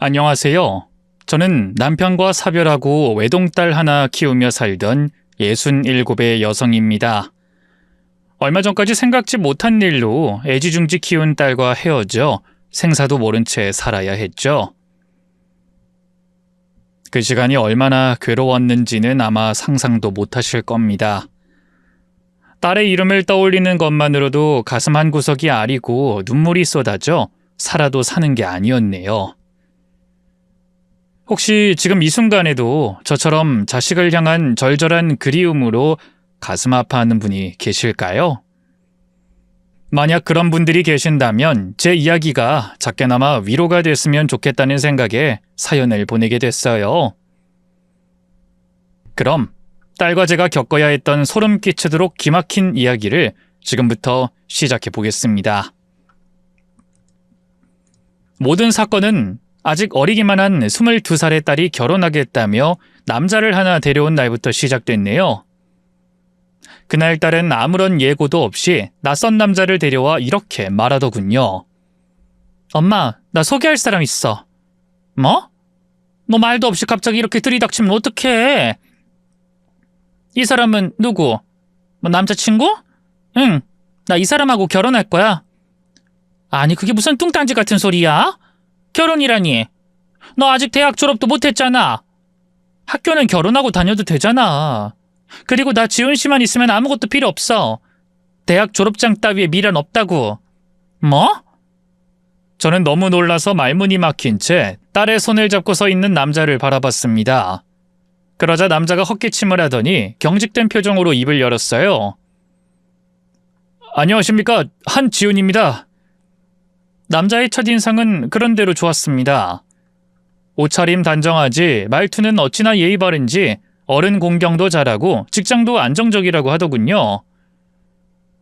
안녕하세요. 저는 남편과 사별하고 외동딸 하나 키우며 살던 67의 여성입니다. 얼마 전까지 생각지 못한 일로 애지중지 키운 딸과 헤어져 생사도 모른 채 살아야 했죠. 그 시간이 얼마나 괴로웠는지는 아마 상상도 못하실 겁니다. 딸의 이름을 떠올리는 것만으로도 가슴 한 구석이 아리고 눈물이 쏟아져 살아도 사는 게 아니었네요. 혹시 지금 이 순간에도 저처럼 자식을 향한 절절한 그리움으로 가슴 아파하는 분이 계실까요? 만약 그런 분들이 계신다면 제 이야기가 작게나마 위로가 됐으면 좋겠다는 생각에 사연을 보내게 됐어요. 그럼 딸과 제가 겪어야 했던 소름 끼치도록 기막힌 이야기를 지금부터 시작해 보겠습니다. 모든 사건은 아직 어리기만 한 22살의 딸이 결혼하겠다며 남자를 하나 데려온 날부터 시작됐네요. 그날 딸은 아무런 예고도 없이 낯선 남자를 데려와 이렇게 말하더군요. 엄마, 나 소개할 사람 있어. 뭐? 너 말도 없이 갑자기 이렇게 들이닥치면 어떡해? 이 사람은 누구? 뭐 남자친구? 응, 나 이 사람하고 결혼할 거야. 아니, 그게 무슨 뚱딴지 같은 소리야? 결혼이라니. 너 아직 대학 졸업도 못했잖아. 학교는 결혼하고 다녀도 되잖아. 그리고 나 지훈 씨만 있으면 아무것도 필요 없어. 대학 졸업장 따위에 미련 없다고. 뭐? 저는 너무 놀라서 말문이 막힌 채 딸의 손을 잡고 서 있는 남자를 바라봤습니다. 그러자 남자가 헛기침을 하더니 경직된 표정으로 입을 열었어요. 안녕하십니까, 한지훈입니다. 남자의 첫인상은 그런대로 좋았습니다. 옷차림 단정하지 말투는 어찌나 예의 바른지 어른 공경도 잘하고 직장도 안정적이라고 하더군요.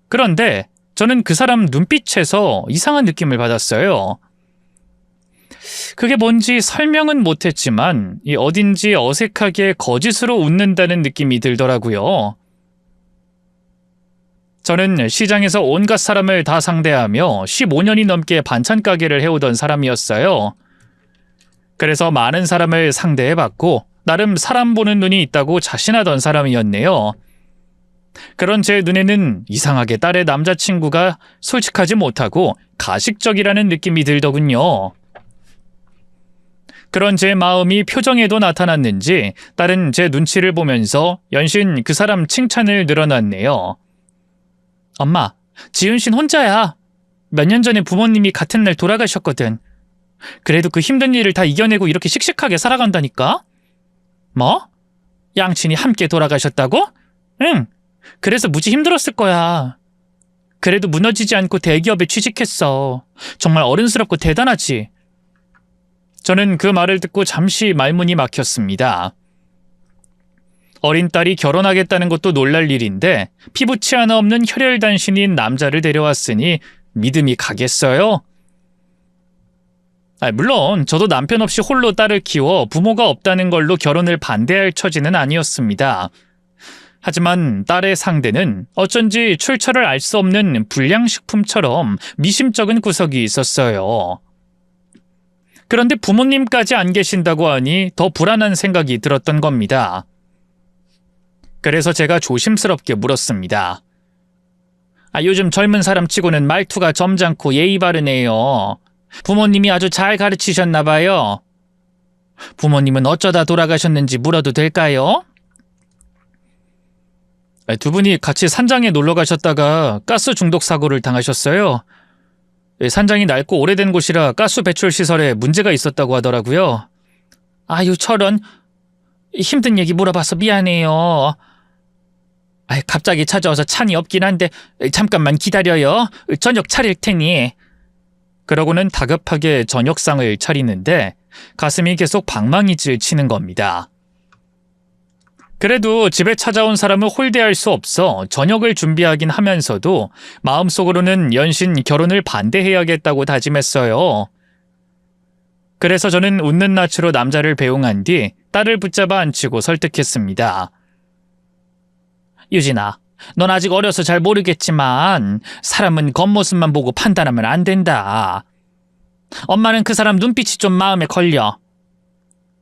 그런데 저는 그 사람 눈빛에서 이상한 느낌을 받았어요. 그게 뭔지 설명은 못했지만 어딘지 어색하게 거짓으로 웃는다는 느낌이 들더라고요. 저는 시장에서 온갖 사람을 다 상대하며 15년이 넘게 반찬 가게를 해오던 사람이었어요. 그래서 많은 사람을 상대해봤고 나름 사람 보는 눈이 있다고 자신하던 사람이었네요. 그런 제 눈에는 이상하게 딸의 남자친구가 솔직하지 못하고 가식적이라는 느낌이 들더군요. 그런 제 마음이 표정에도 나타났는지 딸은 제 눈치를 보면서 연신 그 사람 칭찬을 늘어놨네요. 엄마, 지훈 씨는 혼자야. 몇 년 전에 부모님이 같은 날 돌아가셨거든. 그래도 그 힘든 일을 다 이겨내고 이렇게 씩씩하게 살아간다니까? 뭐? 양친이 함께 돌아가셨다고? 응. 그래서 무지 힘들었을 거야. 그래도 무너지지 않고 대기업에 취직했어. 정말 어른스럽고 대단하지. 저는 그 말을 듣고 잠시 말문이 막혔습니다. 어린 딸이 결혼하겠다는 것도 놀랄 일인데 피부치 하나 없는 혈혈단신인 남자를 데려왔으니 믿음이 가겠어요? 물론 저도 남편 없이 홀로 딸을 키워 부모가 없다는 걸로 결혼을 반대할 처지는 아니었습니다. 하지만 딸의 상대는 어쩐지 출처를 알 수 없는 불량식품처럼 미심쩍은 구석이 있었어요. 그런데 부모님까지 안 계신다고 하니 더 불안한 생각이 들었던 겁니다. 그래서 제가 조심스럽게 물었습니다. 요즘 젊은 사람 치고는 말투가 점잖고 예의 바르네요. 부모님이 아주 잘 가르치셨나 봐요. 부모님은 어쩌다 돌아가셨는지 물어도 될까요? 두 분이 같이 산장에 놀러 가셨다가 가스 중독 사고를 당하셨어요. 산장이 낡고 오래된 곳이라 가스 배출 시설에 문제가 있었다고 하더라고요. 아유, 저런. 힘든 얘기 물어봐서 미안해요. 갑자기 찾아와서 찬이 없긴 한데 잠깐만 기다려요. 저녁 차릴 테니. 그러고는 다급하게 저녁상을 차리는데 가슴이 계속 방망이질 치는 겁니다. 그래도 집에 찾아온 사람을 홀대할 수 없어 저녁을 준비하긴 하면서도 마음속으로는 연신 결혼을 반대해야겠다고 다짐했어요. 그래서 저는 웃는 낯으로 남자를 배웅한 뒤 딸을 붙잡아 안치고 설득했습니다. 유진아, 넌 아직 어려서 잘 모르겠지만 사람은 겉모습만 보고 판단하면 안 된다. 엄마는 그 사람 눈빛이 좀 마음에 걸려.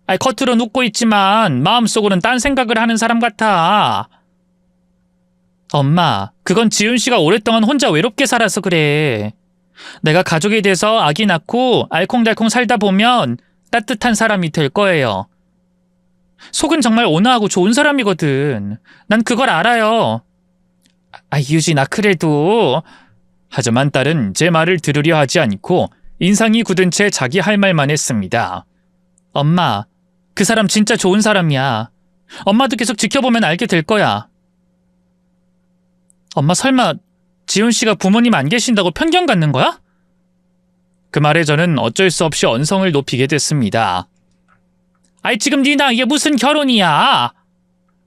아니, 겉으론 웃고 있지만 마음속으로는 딴 생각을 하는 사람 같아. 엄마, 그건 지훈 씨가 오랫동안 혼자 외롭게 살아서 그래. 내가 가족이 돼서 아기 낳고 알콩달콩 살다 보면 따뜻한 사람이 될 거예요. 속은 정말 온화하고 좋은 사람이거든. 난 그걸 알아요. 유진아, 그래도. 하지만 딸은 제 말을 들으려 하지 않고 인상이 굳은 채 자기 할 말만 했습니다. 엄마, 그 사람 진짜 좋은 사람이야. 엄마도 계속 지켜보면 알게 될 거야. 엄마, 설마 지훈 씨가 부모님 안 계신다고 편견 갖는 거야? 그 말에 저는 어쩔 수 없이 언성을 높이게 됐습니다. 지금 네 나이에 무슨 결혼이야?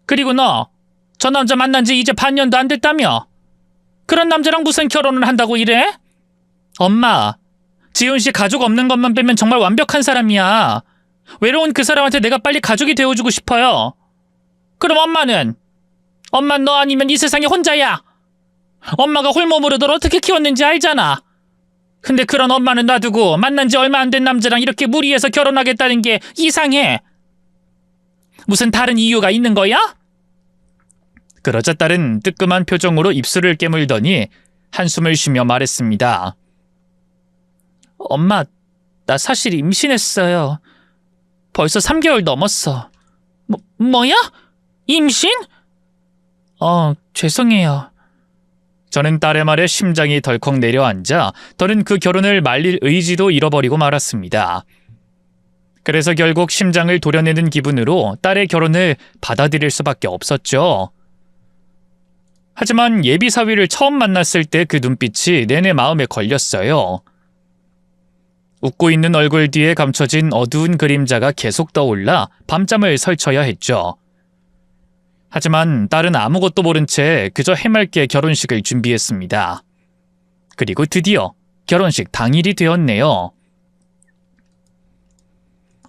그리고 너, 저 남자 만난 지 이제 반년도 안 됐다며? 그런 남자랑 무슨 결혼을 한다고 이래? 엄마, 지훈 씨 가족 없는 것만 빼면 정말 완벽한 사람이야. 외로운 그 사람한테 내가 빨리 가족이 되어주고 싶어요. 그럼 엄마는? 엄만 너 아니면 이 세상에 혼자야. 엄마가 홀몸으로 널 어떻게 키웠는지 알잖아. 근데 그런 엄마는 놔두고 만난 지 얼마 안 된 남자랑 이렇게 무리해서 결혼하겠다는 게 이상해. 무슨 다른 이유가 있는 거야? 그러자 딸은 뜨끔한 표정으로 입술을 깨물더니 한숨을 쉬며 말했습니다. 엄마, 나 사실 임신했어요. 벌써 3개월 넘었어. 뭐야? 임신? 죄송해요. 저는 딸의 말에 심장이 덜컥 내려앉아 더는 그 결혼을 말릴 의지도 잃어버리고 말았습니다. 그래서 결국 심장을 도려내는 기분으로 딸의 결혼을 받아들일 수밖에 없었죠. 하지만 예비 사위를 처음 만났을 때 그 눈빛이 내내 마음에 걸렸어요. 웃고 있는 얼굴 뒤에 감춰진 어두운 그림자가 계속 떠올라 밤잠을 설쳐야 했죠. 하지만 딸은 아무것도 모른 채 그저 해맑게 결혼식을 준비했습니다. 그리고 드디어 결혼식 당일이 되었네요.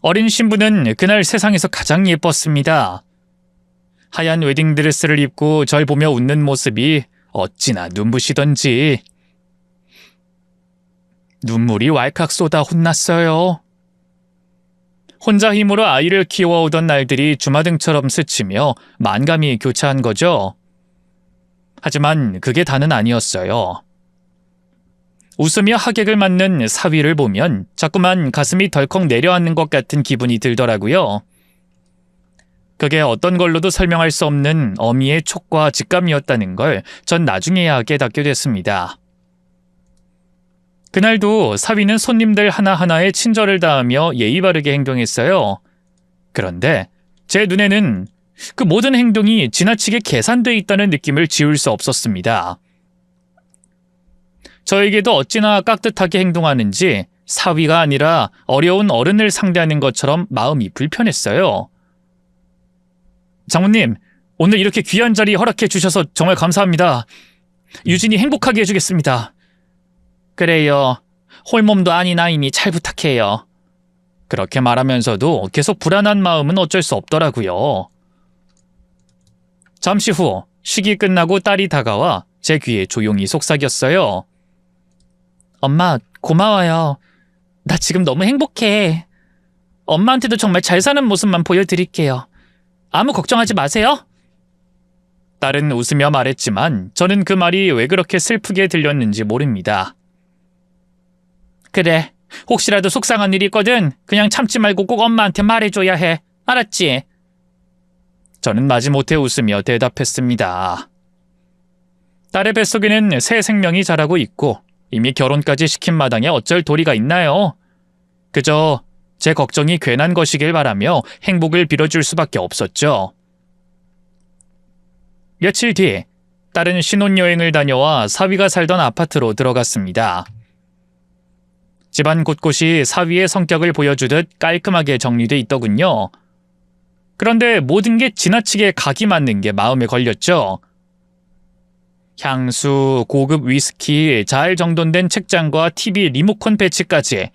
어린 신부는 그날 세상에서 가장 예뻤습니다. 하얀 웨딩드레스를 입고 절 보며 웃는 모습이 어찌나 눈부시던지. 눈물이 왈칵 쏟아 혼났어요. 혼자 힘으로 아이를 키워오던 날들이 주마등처럼 스치며 만감이 교차한 거죠. 하지만 그게 다는 아니었어요. 웃으며 하객을 맞는 사위를 보면 자꾸만 가슴이 덜컥 내려앉는 것 같은 기분이 들더라고요. 그게 어떤 걸로도 설명할 수 없는 어미의 촉과 직감이었다는 걸 전 나중에야 깨닫게 됐습니다. 그날도 사위는 손님들 하나하나에 친절을 다하며 예의 바르게 행동했어요. 그런데 제 눈에는 그 모든 행동이 지나치게 계산돼 있다는 느낌을 지울 수 없었습니다. 저에게도 어찌나 깍듯하게 행동하는지 사위가 아니라 어려운 어른을 상대하는 것처럼 마음이 불편했어요. 장모님, 오늘 이렇게 귀한 자리 허락해 주셔서 정말 감사합니다. 유진이 행복하게 해주겠습니다. 그래요. 홀몸도 아닌 아이니 잘 부탁해요. 그렇게 말하면서도 계속 불안한 마음은 어쩔 수 없더라고요. 잠시 후 식이 끝나고 딸이 다가와 제 귀에 조용히 속삭였어요. 엄마, 고마워요. 나 지금 너무 행복해. 엄마한테도 정말 잘 사는 모습만 보여드릴게요. 아무 걱정하지 마세요. 딸은 웃으며 말했지만 저는 그 말이 왜 그렇게 슬프게 들렸는지 모릅니다. 그래, 혹시라도 속상한 일이 있거든 그냥 참지 말고 꼭 엄마한테 말해줘야 해. 알았지? 저는 마지못해 웃으며 대답했습니다. 딸의 뱃속에는 새 생명이 자라고 있고 이미 결혼까지 시킨 마당에 어쩔 도리가 있나요? 그저 제 걱정이 괜한 것이길 바라며 행복을 빌어줄 수밖에 없었죠. 며칠 뒤 딸은 신혼여행을 다녀와 사위가 살던 아파트로 들어갔습니다. 집안 곳곳이 사위의 성격을 보여주듯 깔끔하게 정리돼 있더군요. 그런데 모든 게 지나치게 각이 맞는 게 마음에 걸렸죠. 향수, 고급 위스키, 잘 정돈된 책장과 TV 리모컨 배치까지.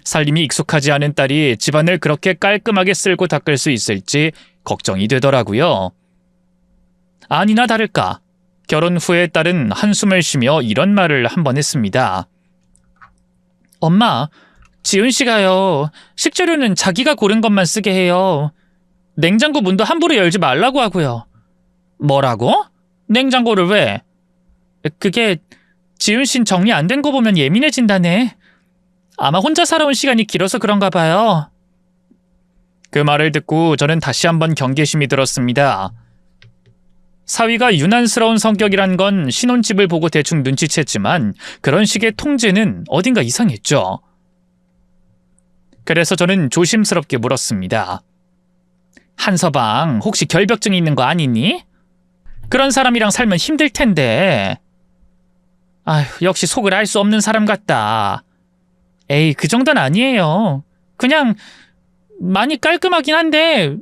살림이 익숙하지 않은 딸이 집안을 그렇게 깔끔하게 쓸고 닦을 수 있을지 걱정이 되더라고요. 아니나 다를까 결혼 후에 딸은 한숨을 쉬며 이런 말을 한 번 했습니다. 엄마, 지은 씨가요. 식재료는 자기가 고른 것만 쓰게 해요. 냉장고 문도 함부로 열지 말라고 하고요. 뭐라고? 냉장고를 왜? 그게 지은 씨는 정리 안 된 거 보면 예민해진다네. 아마 혼자 살아온 시간이 길어서 그런가 봐요. 그 말을 듣고 저는 다시 한번 경계심이 들었습니다. 사위가 유난스러운 성격이란 건 신혼집을 보고 대충 눈치챘지만 그런 식의 통제는 어딘가 이상했죠. 그래서 저는 조심스럽게 물었습니다. 한서방, 혹시 결벽증이 있는 거 아니니? 그런 사람이랑 살면 힘들 텐데. 아휴, 역시 속을 알 수 없는 사람 같다. 에이, 그 정도는 아니에요. 그냥 많이 깔끔하긴 한데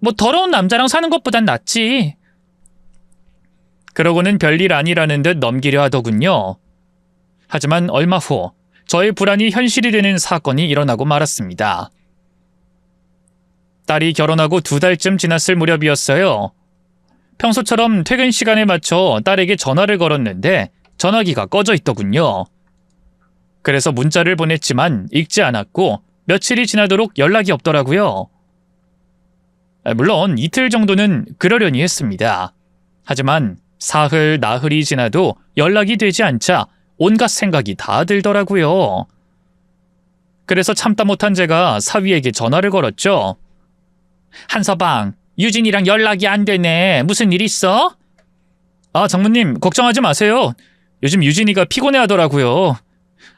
뭐 더러운 남자랑 사는 것보단 낫지. 그러고는 별일 아니라는 듯 넘기려 하더군요. 하지만 얼마 후 저의 불안이 현실이 되는 사건이 일어나고 말았습니다. 딸이 결혼하고 2달쯤 지났을 무렵이었어요. 평소처럼 퇴근 시간에 맞춰 딸에게 전화를 걸었는데 전화기가 꺼져 있더군요. 그래서 문자를 보냈지만 읽지 않았고 며칠이 지나도록 연락이 없더라고요. 물론 이틀 정도는 그러려니 했습니다. 하지만 사흘, 나흘이 지나도 연락이 되지 않자 온갖 생각이 다 들더라고요. 그래서 참다 못한 제가 사위에게 전화를 걸었죠. 한서방, 유진이랑 연락이 안 되네. 무슨 일 있어? 아, 장모님, 걱정하지 마세요. 요즘 유진이가 피곤해 하더라고요.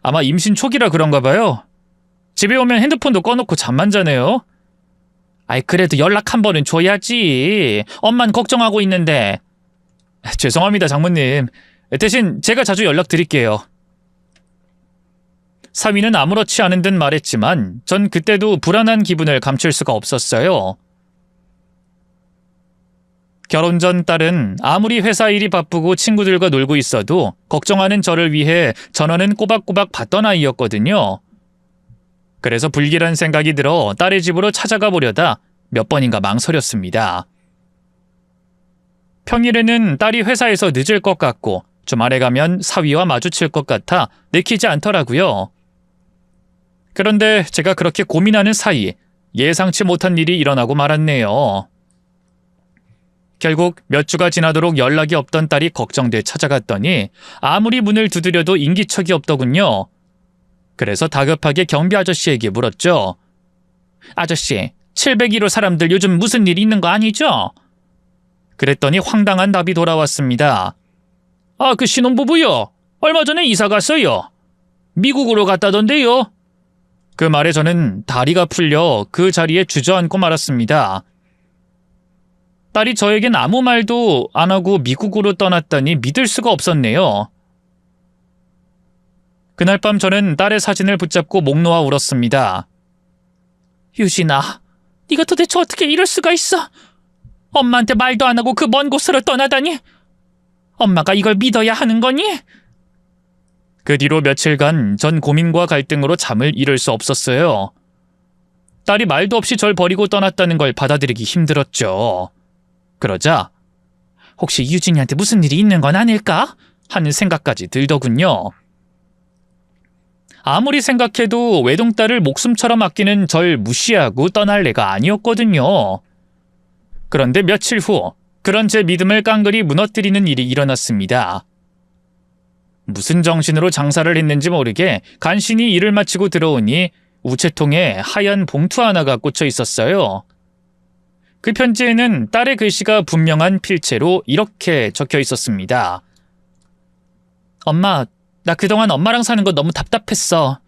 아마 임신 초기라 그런가 봐요. 집에 오면 핸드폰도 꺼놓고 잠만 자네요. 아이, 그래도 연락 한 번은 줘야지. 엄만 걱정하고 있는데. 죄송합니다, 장모님. 대신 제가 자주 연락드릴게요. 사위는 아무렇지 않은 듯 말했지만 전 그때도 불안한 기분을 감출 수가 없었어요. 결혼 전 딸은 아무리 회사 일이 바쁘고 친구들과 놀고 있어도 걱정하는 저를 위해 전화는 꼬박꼬박 받던 아이였거든요. 그래서 불길한 생각이 들어 딸의 집으로 찾아가 보려다 몇 번인가 망설였습니다. 평일에는 딸이 회사에서 늦을 것 같고 주말에 가면 사위와 마주칠 것 같아 내키지 않더라고요. 그런데 제가 그렇게 고민하는 사이 예상치 못한 일이 일어나고 말았네요. 결국 몇 주가 지나도록 연락이 없던 딸이 걱정돼 찾아갔더니 아무리 문을 두드려도 인기척이 없더군요. 그래서 다급하게 경비 아저씨에게 물었죠. 아저씨, 701호 사람들 요즘 무슨 일 있는 거 아니죠? 그랬더니 황당한 답이 돌아왔습니다. 아, 그 신혼부부요. 얼마 전에 이사 갔어요. 미국으로 갔다던데요. 그 말에 저는 다리가 풀려 그 자리에 주저앉고 말았습니다. 딸이 저에겐 아무 말도 안 하고 미국으로 떠났다니 믿을 수가 없었네요. 그날 밤 저는 딸의 사진을 붙잡고 목 놓아 울었습니다. 유진아, 네가 도대체 어떻게 이럴 수가 있어? 엄마한테 말도 안 하고 그 먼 곳으로 떠나다니? 엄마가 이걸 믿어야 하는 거니? 그 뒤로 며칠간 전 고민과 갈등으로 잠을 이룰 수 없었어요. 딸이 말도 없이 절 버리고 떠났다는 걸 받아들이기 힘들었죠. 그러자 혹시 유진이한테 무슨 일이 있는 건 아닐까? 하는 생각까지 들더군요. 아무리 생각해도 외동딸을 목숨처럼 아끼는 절 무시하고 떠날 애가 아니었거든요. 그런데 며칠 후 그런 제 믿음을 깡그리 무너뜨리는 일이 일어났습니다. 무슨 정신으로 장사를 했는지 모르게 간신히 일을 마치고 들어오니 우체통에 하얀 봉투 하나가 꽂혀 있었어요. 그 편지에는 딸의 글씨가 분명한 필체로 이렇게 적혀 있었습니다. 엄마, 나 그동안 엄마랑 사는 거 너무 답답했어.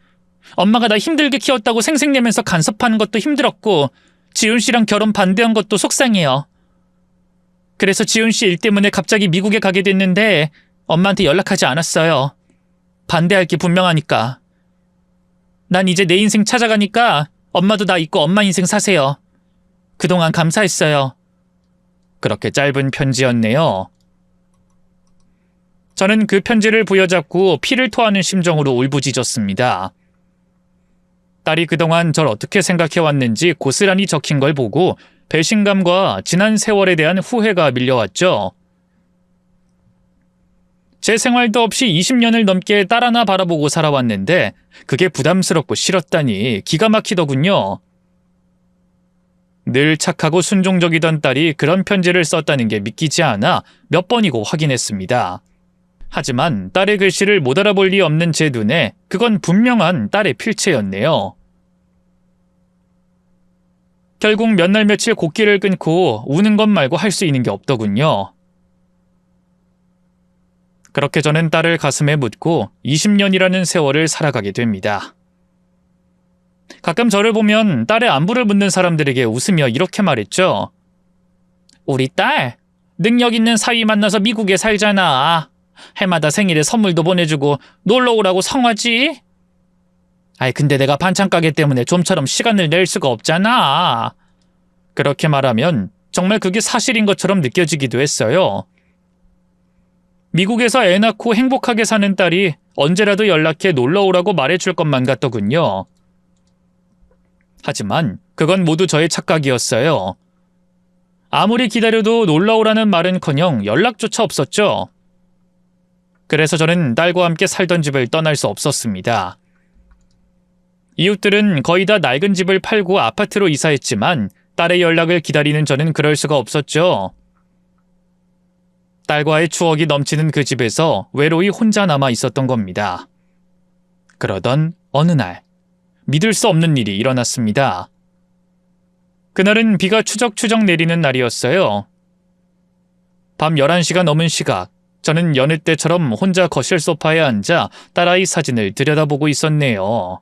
엄마가 나 힘들게 키웠다고 생색내면서 간섭하는 것도 힘들었고 지훈 씨랑 결혼 반대한 것도 속상해요. 그래서 지훈 씨 일 때문에 갑자기 미국에 가게 됐는데 엄마한테 연락하지 않았어요. 반대할 게 분명하니까. 난 이제 내 인생 찾아가니까 엄마도 나 잊고 엄마 인생 사세요. 그동안 감사했어요. 그렇게 짧은 편지였네요. 저는 그 편지를 부여잡고 피를 토하는 심정으로 울부짖었습니다. 딸이 그동안 절 어떻게 생각해왔는지 고스란히 적힌 걸 보고 배신감과 지난 세월에 대한 후회가 밀려왔죠. 제 생활도 없이 20년을 넘게 딸 하나 바라보고 살아왔는데 그게 부담스럽고 싫었다니 기가 막히더군요. 늘 착하고 순종적이던 딸이 그런 편지를 썼다는 게 믿기지 않아 몇 번이고 확인했습니다. 하지만 딸의 글씨를 못 알아볼 리 없는 제 눈에 그건 분명한 딸의 필체였네요. 결국 몇 날 며칠 곡기를 끊고 우는 것 말고 할 수 있는 게 없더군요. 그렇게 저는 딸을 가슴에 묻고 20년이라는 세월을 살아가게 됩니다. 가끔 저를 보면 딸의 안부를 묻는 사람들에게 웃으며 이렇게 말했죠. 우리 딸, 능력 있는 사위 만나서 미국에 살잖아. 해마다 생일에 선물도 보내주고 놀러 오라고 성화지? 아이, 근데 내가 반찬 가게 때문에 좀처럼 시간을 낼 수가 없잖아. 그렇게 말하면 정말 그게 사실인 것처럼 느껴지기도 했어요. 미국에서 애 낳고 행복하게 사는 딸이 언제라도 연락해 놀러 오라고 말해줄 것만 같더군요. 하지만 그건 모두 저의 착각이었어요. 아무리 기다려도 놀러 오라는 말은커녕 연락조차 없었죠. 그래서 저는 딸과 함께 살던 집을 떠날 수 없었습니다. 이웃들은 거의 다 낡은 집을 팔고 아파트로 이사했지만 딸의 연락을 기다리는 저는 그럴 수가 없었죠. 딸과의 추억이 넘치는 그 집에서 외로이 혼자 남아 있었던 겁니다. 그러던 어느 날 믿을 수 없는 일이 일어났습니다. 그날은 비가 추적추적 내리는 날이었어요. 밤 11시가 넘은 시각, 저는 여느 때처럼 혼자 거실 소파에 앉아 딸아이 사진을 들여다보고 있었네요.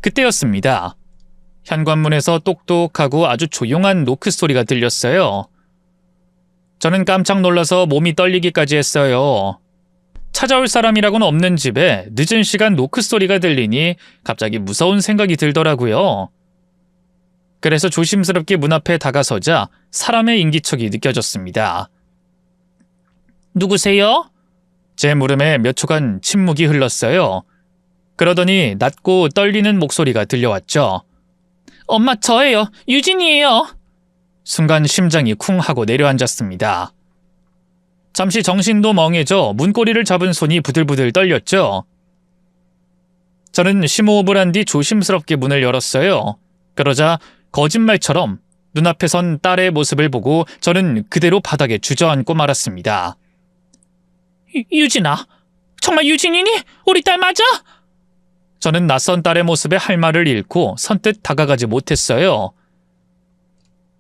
그때였습니다. 현관문에서 똑똑하고 아주 조용한 노크 소리가 들렸어요. 저는 깜짝 놀라서 몸이 떨리기까지 했어요. 찾아올 사람이라고는 없는 집에 늦은 시간 노크 소리가 들리니 갑자기 무서운 생각이 들더라고요. 그래서 조심스럽게 문 앞에 다가서자 사람의 인기척이 느껴졌습니다. 누구세요? 제 물음에 몇 초간 침묵이 흘렀어요. 그러더니 낮고 떨리는 목소리가 들려왔죠. 엄마, 저예요. 유진이에요. 순간 심장이 쿵 하고 내려앉았습니다. 잠시 정신도 멍해져 문고리를 잡은 손이 부들부들 떨렸죠. 저는 심호흡을 한 뒤 조심스럽게 문을 열었어요. 그러자 거짓말처럼 눈앞에 선 딸의 모습을 보고 저는 그대로 바닥에 주저앉고 말았습니다. 유진아, 정말 유진이니? 우리 딸 맞아? 저는 낯선 딸의 모습에 할 말을 잃고 선뜻 다가가지 못했어요.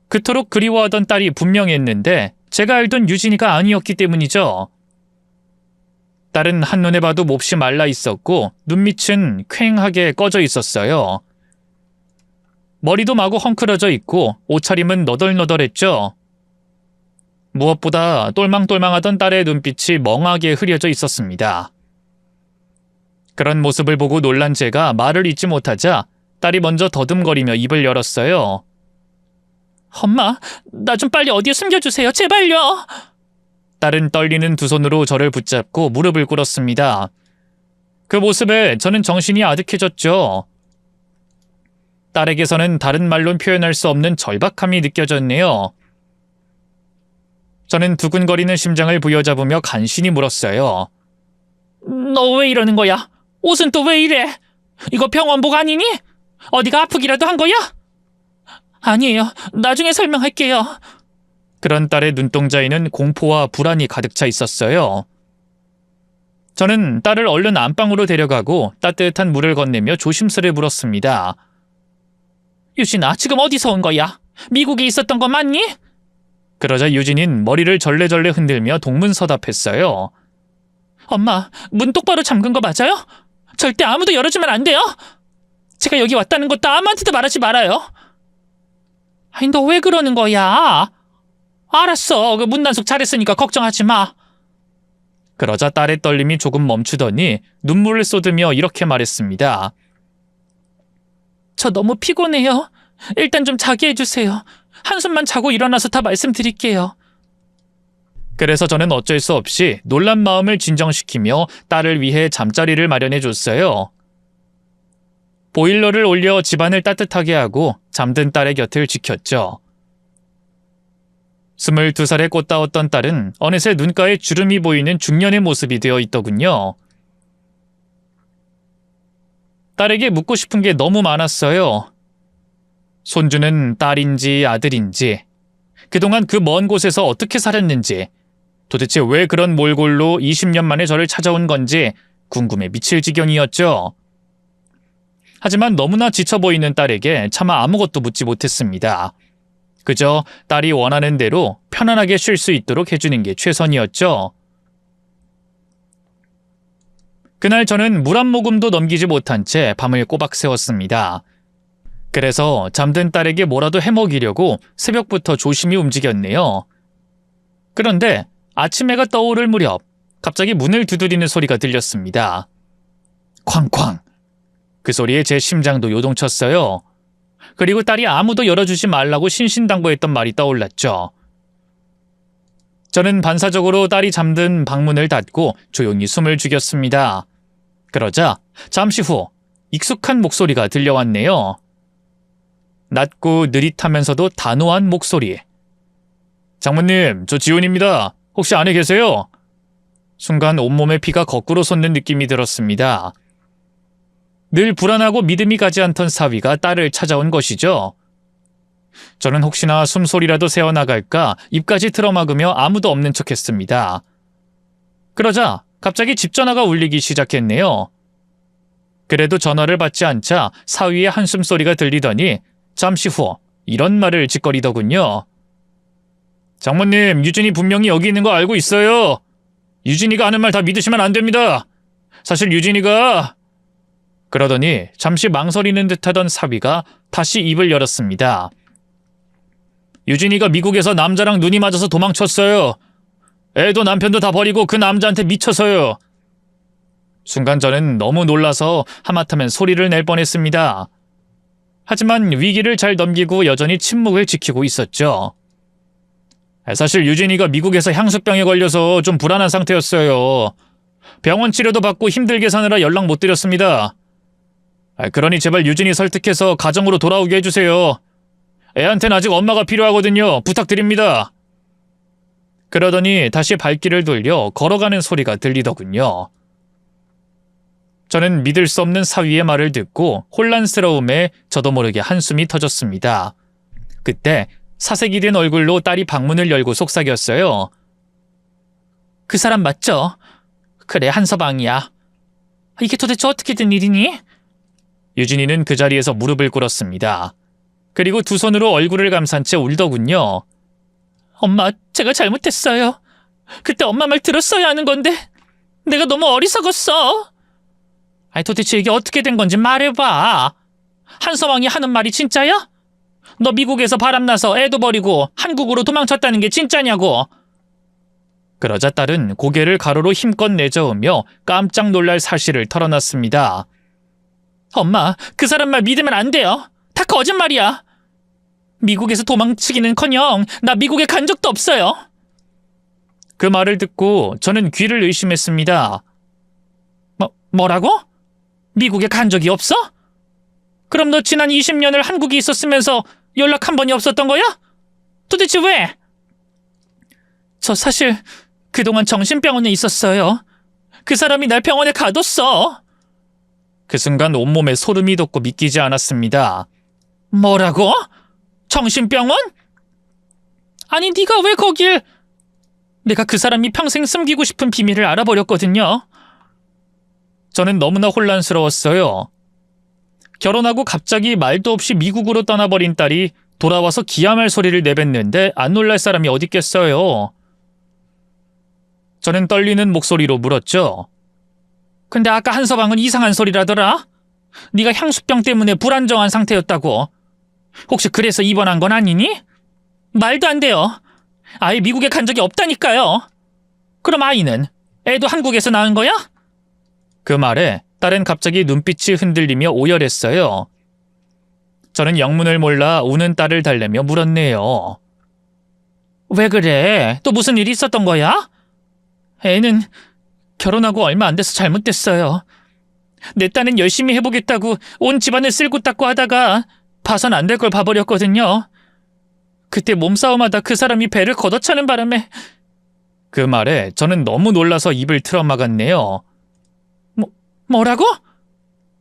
그토록 그리워하던 딸이 분명했는데 제가 알던 유진이가 아니었기 때문이죠. 딸은 한눈에 봐도 몹시 말라 있었고 눈밑은 퀭하게 꺼져 있었어요. 머리도 마구 헝클어져 있고 옷차림은 너덜너덜했죠. 무엇보다 똘망똘망하던 딸의 눈빛이 멍하게 흐려져 있었습니다. 그런 모습을 보고 놀란 제가 말을 잇지 못하자 딸이 먼저 더듬거리며 입을 열었어요. 엄마, 나 좀 빨리 어디에 숨겨주세요. 제발요. 딸은 떨리는 두 손으로 저를 붙잡고 무릎을 꿇었습니다. 그 모습에 저는 정신이 아득해졌죠. 딸에게서는 다른 말로 표현할 수 없는 절박함이 느껴졌네요. 저는 두근거리는 심장을 부여잡으며 간신히 물었어요. 너 왜 이러는 거야? 옷은 또 왜 이래? 이거 병원복 아니니? 어디가 아프기라도 한 거야? 아니에요. 나중에 설명할게요. 그런 딸의 눈동자에는 공포와 불안이 가득 차 있었어요. 저는 딸을 얼른 안방으로 데려가고 따뜻한 물을 건네며 조심스레 물었습니다. 유진아, 지금 어디서 온 거야? 미국에 있었던 거 맞니? 그러자 유진인 머리를 절레절레 흔들며 동문서답했어요. 엄마, 문 똑바로 잠근 거 맞아요? 절대 아무도 열어주면 안 돼요? 제가 여기 왔다는 것도 아무한테도 말하지 말아요. 아니, 너 왜 그러는 거야? 알았어. 그 문단속 잘했으니까 걱정하지 마. 그러자 딸의 떨림이 조금 멈추더니 눈물을 쏟으며 이렇게 말했습니다. 저 너무 피곤해요. 일단 좀 자게 해주세요. 한숨만 자고 일어나서 다 말씀드릴게요. 그래서 저는 어쩔 수 없이 놀란 마음을 진정시키며 딸을 위해 잠자리를 마련해 줬어요. 보일러를 올려 집안을 따뜻하게 하고 잠든 딸의 곁을 지켰죠. 22살에 꽃다웠던 딸은 어느새 눈가에 주름이 보이는 중년의 모습이 되어 있더군요. 딸에게 묻고 싶은 게 너무 많았어요. 손주는 딸인지 아들인지, 그동안 그 먼 곳에서 어떻게 살았는지, 도대체 왜 그런 몰골로 20년 만에 저를 찾아온 건지 궁금해 미칠 지경이었죠. 하지만 너무나 지쳐 보이는 딸에게 차마 아무것도 묻지 못했습니다. 그저 딸이 원하는 대로 편안하게 쉴 수 있도록 해주는 게 최선이었죠. 그날 저는 물 한 모금도 넘기지 못한 채 밤을 꼬박 새웠습니다. 그래서 잠든 딸에게 뭐라도 해먹이려고 새벽부터 조심히 움직였네요. 그런데 아침 해가 떠오를 무렵 갑자기 문을 두드리는 소리가 들렸습니다. 쾅쾅! 그 소리에 제 심장도 요동쳤어요. 그리고 딸이 아무도 열어주지 말라고 신신당부했던 말이 떠올랐죠. 저는 반사적으로 딸이 잠든 방문을 닫고 조용히 숨을 죽였습니다. 그러자 잠시 후 익숙한 목소리가 들려왔네요. 낮고 느릿하면서도 단호한 목소리. 장모님, 저 지훈입니다. 혹시 안에 계세요? 순간 온몸에 피가 거꾸로 솟는 느낌이 들었습니다. 늘 불안하고 믿음이 가지 않던 사위가 딸을 찾아온 것이죠. 저는 혹시나 숨소리라도 새어나갈까 입까지 틀어막으며 아무도 없는 척했습니다. 그러자 갑자기 집 전화가 울리기 시작했네요. 그래도 전화를 받지 않자 사위의 한숨소리가 들리더니 잠시 후 이런 말을 짓거리더군요. 장모님, 유진이 분명히 여기 있는 거 알고 있어요. 유진이가 하는 말 다 믿으시면 안 됩니다. 사실 유진이가... 그러더니 잠시 망설이는 듯하던 사위가 다시 입을 열었습니다. 유진이가 미국에서 남자랑 눈이 맞아서 도망쳤어요. 애도 남편도 다 버리고 그 남자한테 미쳐서요. 순간 저는 너무 놀라서 하마터면 소리를 낼 뻔했습니다. 하지만 위기를 잘 넘기고 여전히 침묵을 지키고 있었죠. 사실 유진이가 미국에서 향수병에 걸려서 좀 불안한 상태였어요. 병원 치료도 받고 힘들게 사느라 연락 못 드렸습니다. 그러니 제발 유진이 설득해서 가정으로 돌아오게 해주세요. 애한테는 아직 엄마가 필요하거든요. 부탁드립니다. 그러더니 다시 발길을 돌려 걸어가는 소리가 들리더군요. 저는 믿을 수 없는 사위의 말을 듣고 혼란스러움에 저도 모르게 한숨이 터졌습니다. 그때 사색이 된 얼굴로 딸이 방문을 열고 속삭였어요. 그 사람 맞죠? 그래, 한서방이야. 이게 도대체 어떻게 된 일이니? 유진이는 그 자리에서 무릎을 꿇었습니다. 그리고 두 손으로 얼굴을 감싼 채 울더군요. 엄마, 제가 잘못했어요. 그때 엄마 말 들었어야 하는 건데 내가 너무 어리석었어. 도대체 이게 어떻게 된 건지 말해봐. 한서방이 하는 말이 진짜야? 너 미국에서 바람나서 애도 버리고 한국으로 도망쳤다는 게 진짜냐고. 그러자 딸은 고개를 가로로 힘껏 내저으며 깜짝 놀랄 사실을 털어놨습니다. 엄마, 그 사람 말 믿으면 안 돼요. 다 거짓말이야. 미국에서 도망치기는커녕 나 미국에 간 적도 없어요. 그 말을 듣고 저는 귀를 의심했습니다. 뭐라고? 미국에 간 적이 없어? 그럼 너 지난 20년을 한국에 있었으면서 연락 한 번이 없었던 거야? 도대체 왜? 저 사실 그동안 정신병원에 있었어요. 그 사람이 날 병원에 가뒀어. 그 순간 온몸에 소름이 돋고 믿기지 않았습니다. 뭐라고? 정신병원? 아니, 네가 왜 거길... 내가 그 사람이 평생 숨기고 싶은 비밀을 알아버렸거든요. 저는 너무나 혼란스러웠어요. 결혼하고 갑자기 말도 없이 미국으로 떠나버린 딸이 돌아와서 기야말 소리를 내뱉는데 안 놀랄 사람이 어딨겠어요. 저는 떨리는 목소리로 물었죠. 근데 아까 한서방은 이상한 소리라더라. 네가 향수병 때문에 불안정한 상태였다고. 혹시 그래서 입원한 건 아니니? 말도 안 돼요. 아예 미국에 간 적이 없다니까요. 그럼 아이는? 애도 한국에서 낳은 거야? 그 말에 딸은 갑자기 눈빛이 흔들리며 오열했어요. 저는 영문을 몰라 우는 딸을 달래며 물었네요. 왜 그래? 또 무슨 일이 있었던 거야? 애는 결혼하고 얼마 안 돼서 잘못됐어요. 내 딸은 열심히 해보겠다고 온 집안을 쓸고 닦고 하다가 봐선 안 될 걸 봐버렸거든요. 그때 몸싸움하다 그 사람이 배를 걷어차는 바람에. 그 말에 저는 너무 놀라서 입을 틀어막았네요. 뭐라고?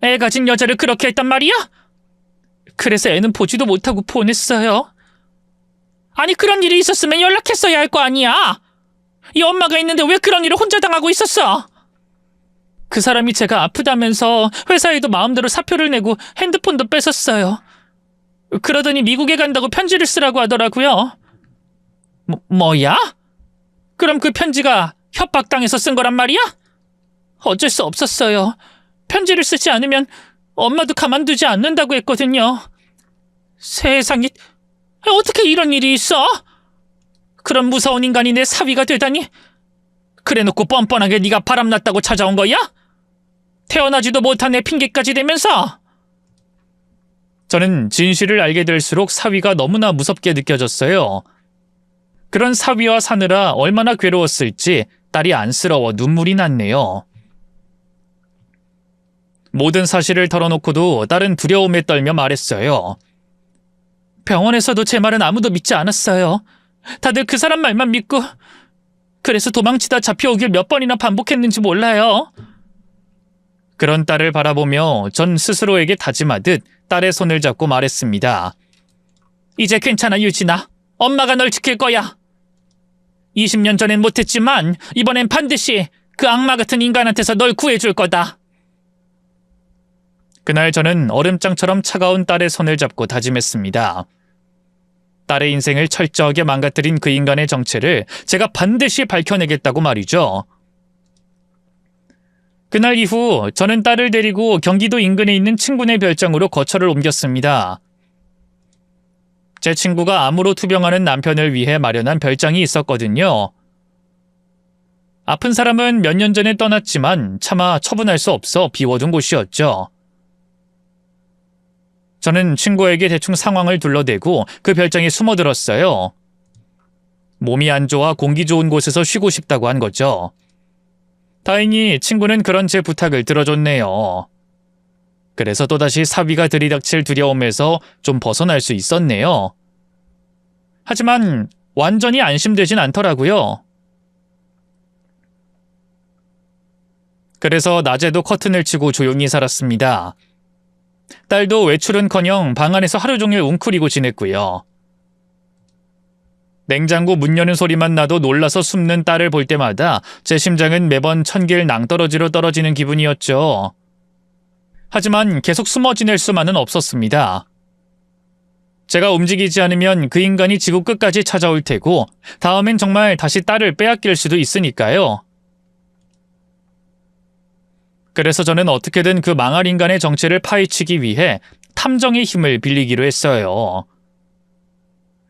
애 가진 여자를 그렇게 했단 말이야? 그래서 애는 보지도 못하고 보냈어요. 아니, 그런 일이 있었으면 연락했어야 할 거 아니야. 이 엄마가 있는데 왜 그런 일을 혼자 당하고 있었어? 그 사람이 제가 아프다면서 회사에도 마음대로 사표를 내고 핸드폰도 뺏었어요. 그러더니 미국에 간다고 편지를 쓰라고 하더라고요. 뭐야? 그럼 그 편지가 협박당해서 쓴 거란 말이야? 어쩔 수 없었어요. 편지를 쓰지 않으면 엄마도 가만두지 않는다고 했거든요. 세상에, 어떻게 이런 일이 있어? 그런 무서운 인간이 내 사위가 되다니. 그래놓고 뻔뻔하게 네가 바람났다고 찾아온 거야? 태어나지도 못한 내 핑계까지 대면서. 저는 진실을 알게 될수록 사위가 너무나 무섭게 느껴졌어요. 그런 사위와 사느라 얼마나 괴로웠을지 딸이 안쓰러워 눈물이 났네요. 모든 사실을 털어놓고도 딸은 두려움에 떨며 말했어요. 병원에서도 제 말은 아무도 믿지 않았어요. 다들 그 사람 말만 믿고. 그래서 도망치다 잡혀오길 몇 번이나 반복했는지 몰라요. 그런 딸을 바라보며 전 스스로에게 다짐하듯 딸의 손을 잡고 말했습니다. 이제 괜찮아, 유진아. 엄마가 널 지킬 거야. 20년 전엔 못했지만 이번엔 반드시 그 악마 같은 인간한테서 널 구해줄 거다. 그날 저는 얼음장처럼 차가운 딸의 손을 잡고 다짐했습니다. 딸의 인생을 철저하게 망가뜨린 그 인간의 정체를 제가 반드시 밝혀내겠다고 말이죠. 그날 이후 저는 딸을 데리고 경기도 인근에 있는 친구네 별장으로 거처를 옮겼습니다. 제 친구가 암으로 투병하는 남편을 위해 마련한 별장이 있었거든요. 아픈 사람은 몇 년 전에 떠났지만 차마 처분할 수 없어 비워둔 곳이었죠. 저는 친구에게 대충 상황을 둘러대고 그 별장에 숨어들었어요. 몸이 안 좋아 공기 좋은 곳에서 쉬고 싶다고 한 거죠. 다행히 친구는 그런 제 부탁을 들어줬네요. 그래서 또다시 사위가 들이닥칠 두려움에서 좀 벗어날 수 있었네요. 하지만 완전히 안심되진 않더라고요. 그래서 낮에도 커튼을 치고 조용히 살았습니다. 딸도 외출은커녕 방 안에서 하루 종일 웅크리고 지냈고요. 냉장고 문 여는 소리만 나도 놀라서 숨는 딸을 볼 때마다 제 심장은 매번 천길 낭떠러지로 떨어지는 기분이었죠. 하지만 계속 숨어 지낼 수만은 없었습니다. 제가 움직이지 않으면 그 인간이 지구 끝까지 찾아올 테고 다음엔 정말 다시 딸을 빼앗길 수도 있으니까요. 그래서 저는 어떻게든 그 망할 인간의 정체를 파헤치기 위해 탐정의 힘을 빌리기로 했어요.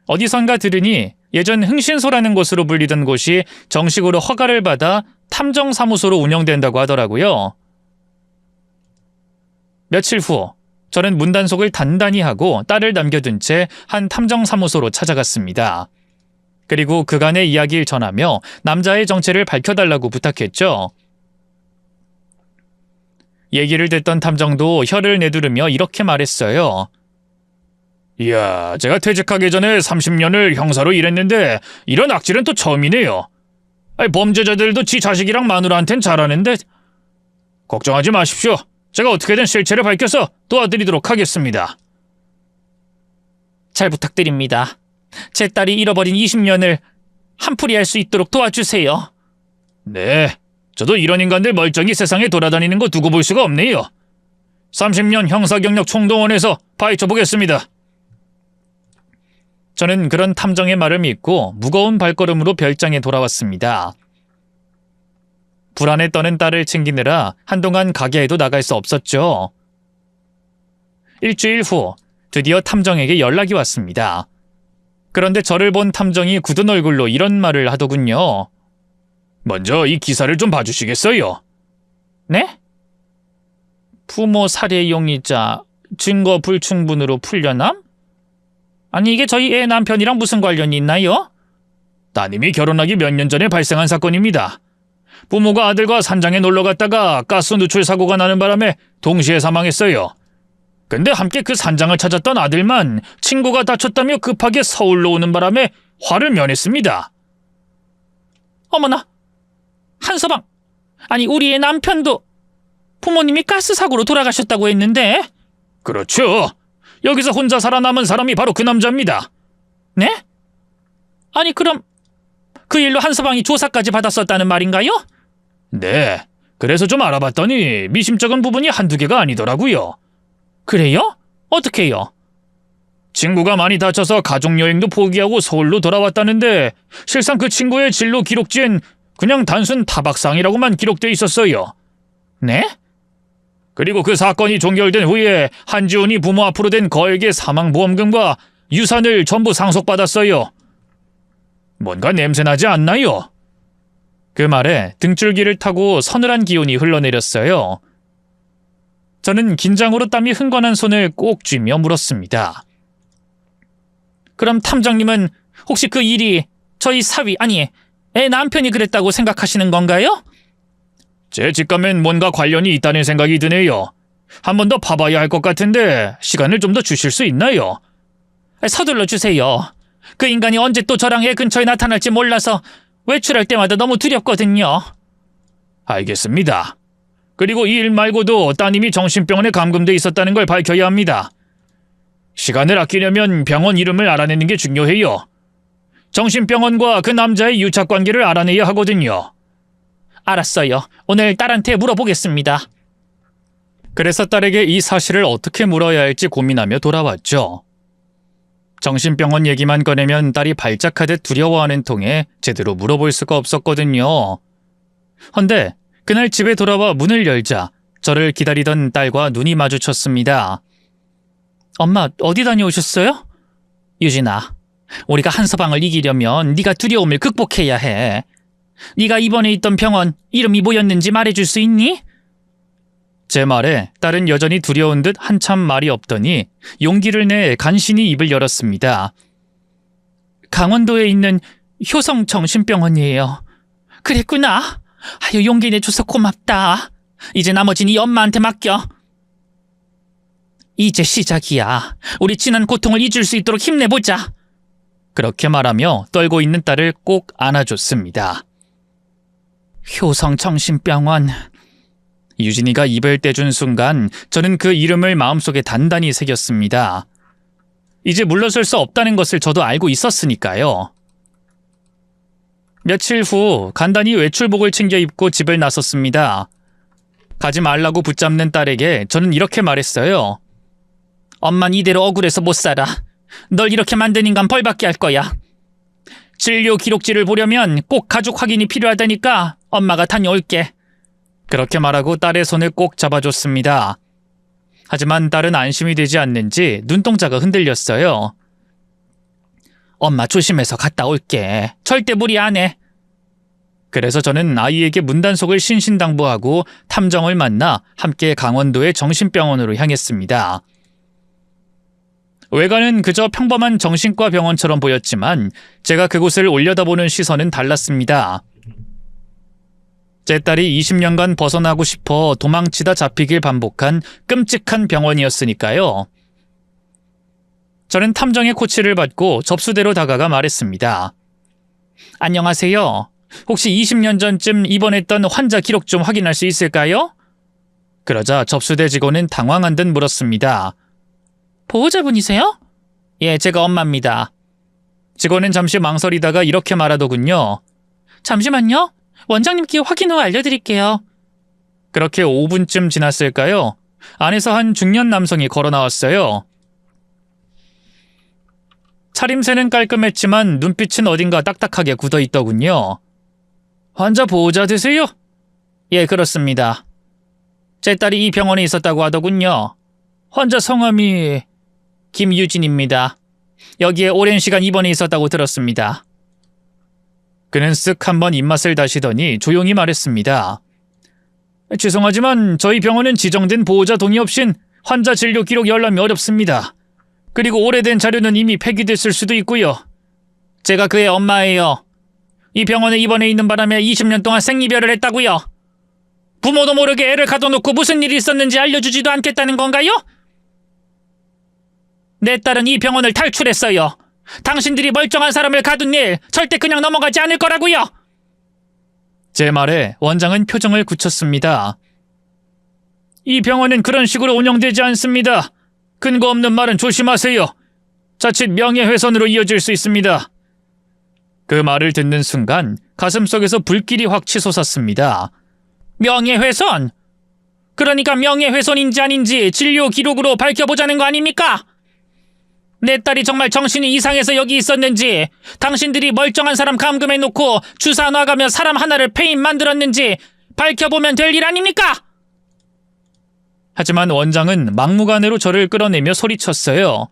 어디선가 들으니 예전 흥신소라는 곳으로 불리던 곳이 정식으로 허가를 받아 탐정사무소로 운영된다고 하더라고요. 며칠 후 저는 문단속을 단단히 하고 딸을 남겨둔 채 한 탐정사무소로 찾아갔습니다. 그리고 그간의 이야기를 전하며 남자의 정체를 밝혀달라고 부탁했죠. 얘기를 듣던 탐정도 혀를 내두르며 이렇게 말했어요. 이야, 제가 퇴직하기 전에 30년을 형사로 일했는데 이런 악질은 또 처음이네요. 범죄자들도 지 자식이랑 마누라한텐 잘하는데. 걱정하지 마십시오. 제가 어떻게든 실체를 밝혀서 도와드리도록 하겠습니다. 잘 부탁드립니다. 제 딸이 잃어버린 20년을 한풀이할 수 있도록 도와주세요. 네, 저도 이런 인간들 멀쩡히 세상에 돌아다니는 거 두고 볼 수가 없네요. 30년 형사경력 총동원해서 파헤쳐 보겠습니다. 저는 그런 탐정의 말을 믿고 무거운 발걸음으로 별장에 돌아왔습니다. 불안에 떠는 딸을 챙기느라 한동안 가게에도 나갈 수 없었죠. 일주일 후 드디어 탐정에게 연락이 왔습니다. 그런데 저를 본 탐정이 굳은 얼굴로 이런 말을 하더군요. 먼저 이 기사를 좀 봐주시겠어요? 네? 부모 살해 용의자 증거 불충분으로 풀려남? 아니, 이게 저희 애 남편이랑 무슨 관련이 있나요? 따님이 결혼하기 몇 년 전에 발생한 사건입니다. 부모가 아들과 산장에 놀러 갔다가 가스 누출 사고가 나는 바람에 동시에 사망했어요. 근데 함께 그 산장을 찾았던 아들만 친구가 다쳤다며 급하게 서울로 오는 바람에 화를 면했습니다. 어머나, 한서방, 아니 우리의 남편도 부모님이 가스 사고로 돌아가셨다고 했는데. 그렇죠. 여기서 혼자 살아남은 사람이 바로 그 남자입니다. 네? 아니 그럼 그 일로 한서방이 조사까지 받았었다는 말인가요? 네. 그래서 좀 알아봤더니 미심쩍은 부분이 한두 개가 아니더라고요. 그래요? 어떻게요? 친구가 많이 다쳐서 가족여행도 포기하고 서울로 돌아왔다는데 실상 그 친구의 진로 기록지엔 그냥 단순 타박상이라고만 기록돼 있었어요. 네? 그리고 그 사건이 종결된 후에 한지훈이 부모 앞으로 된 거액의 사망보험금과 유산을 전부 상속받았어요. 뭔가 냄새나지 않나요? 그 말에 등줄기를 타고 서늘한 기운이 흘러내렸어요. 저는 긴장으로 땀이 흥건한 손을 꼭 쥐며 물었습니다. 그럼 탐정님은 혹시 그 일이 저희 사위, 아니 애 남편이 그랬다고 생각하시는 건가요? 제 직감엔 뭔가 관련이 있다는 생각이 드네요. 한 번 더 파봐야 할 것 같은데 시간을 좀 더 주실 수 있나요? 서둘러 주세요. 그 인간이 언제 또 저랑 애 근처에 나타날지 몰라서 외출할 때마다 너무 두렵거든요. 알겠습니다. 그리고 이 일 말고도 따님이 정신병원에 감금돼 있었다는 걸 밝혀야 합니다. 시간을 아끼려면 병원 이름을 알아내는 게 중요해요. 정신병원과 그 남자의 유착관계를 알아내야 하거든요. 알았어요. 오늘 딸한테 물어보겠습니다. 그래서 딸에게 이 사실을 어떻게 물어야 할지 고민하며 돌아왔죠. 정신병원 얘기만 꺼내면 딸이 발작하듯 두려워하는 통에 제대로 물어볼 수가 없었거든요. 헌데 그날 집에 돌아와 문을 열자 저를 기다리던 딸과 눈이 마주쳤습니다. 엄마 어디 다녀오셨어요? 유진아, 우리가 한서방을 이기려면 네가 두려움을 극복해야 해. 네가 이번에 있던 병원 이름이 뭐였는지 말해줄 수 있니? 제 말에 딸은 여전히 두려운 듯 한참 말이 없더니 용기를 내 간신히 입을 열었습니다. 강원도에 있는 효성 정신병원이에요. 그랬구나. 아유, 용기 내줘서 고맙다. 이제 나머지는 네 엄마한테 맡겨. 이제 시작이야. 우리 지난 고통을 잊을 수 있도록 힘내보자. 그렇게 말하며 떨고 있는 딸을 꼭 안아줬습니다. 효성 정신병원. 유진이가 입을 떼준 순간 저는 그 이름을 마음속에 단단히 새겼습니다. 이제 물러설 수 없다는 것을 저도 알고 있었으니까요. 며칠 후 간단히 외출복을 챙겨 입고 집을 나섰습니다. 가지 말라고 붙잡는 딸에게 저는 이렇게 말했어요. 엄만 이대로 억울해서 못 살아. 널 이렇게 만든 인간 벌받게 할 거야. 진료 기록지를 보려면 꼭 가족 확인이 필요하다니까 엄마가 다녀올게. 그렇게 말하고 딸의 손을 꼭 잡아줬습니다. 하지만 딸은 안심이 되지 않는지 눈동자가 흔들렸어요. 엄마 조심해서 갔다 올게. 절대 무리 안 해. 그래서 저는 아이에게 문단속을 신신당부하고 탐정을 만나 함께 강원도의 정신병원으로 향했습니다. 외관은 그저 평범한 정신과 병원처럼 보였지만 제가 그곳을 올려다보는 시선은 달랐습니다. 제 딸이 20년간 벗어나고 싶어 도망치다 잡히길 반복한 끔찍한 병원이었으니까요. 저는 탐정의 코치를 받고 접수대로 다가가 말했습니다. 안녕하세요. 혹시 20년 전쯤 입원했던 환자 기록 좀 확인할 수 있을까요? 그러자 접수대 직원은 당황한 듯 물었습니다. 보호자분이세요? 예, 제가 엄마입니다. 직원은 잠시 망설이다가 이렇게 말하더군요. 잠시만요. 원장님께 확인 후 알려드릴게요. 그렇게 5분쯤 지났을까요? 안에서 한 중년 남성이 걸어 나왔어요. 차림새는 깔끔했지만 눈빛은 어딘가 딱딱하게 굳어 있더군요. 환자 보호자 되세요? 예, 그렇습니다. 제 딸이 이 병원에 있었다고 하더군요. 환자 성함이 김유진입니다. 여기에 오랜 시간 입원해 있었다고 들었습니다. 그는 쓱 한번 입맛을 다시더니 조용히 말했습니다. 죄송하지만 저희 병원은 지정된 보호자 동의 없인 환자 진료 기록 열람이 어렵습니다. 그리고 오래된 자료는 이미 폐기됐을 수도 있고요. 제가 그의 엄마예요. 이 병원에 입원해 있는 바람에 20년 동안 생이별을 했다고요. 부모도 모르게 애를 가둬놓고 무슨 일이 있었는지 알려주지도 않겠다는 건가요? 내 딸은 이 병원을 탈출했어요. 당신들이 멀쩡한 사람을 가둔 일 절대 그냥 넘어가지 않을 거라고요. 제 말에 원장은 표정을 굳혔습니다. 이 병원은 그런 식으로 운영되지 않습니다. 근거 없는 말은 조심하세요. 자칫 명예훼손으로 이어질 수 있습니다. 그 말을 듣는 순간 가슴속에서 불길이 확 치솟았습니다. 명예훼손? 그러니까 명예훼손인지 아닌지 진료 기록으로 밝혀보자는 거 아닙니까? 내 딸이 정말 정신이 이상해서 여기 있었는지, 당신들이 멀쩡한 사람 감금해놓고 주사 놔가며 사람 하나를 폐인 만들었는지 밝혀보면 될 일 아닙니까? 하지만 원장은 막무가내로 저를 끌어내며 소리쳤어요.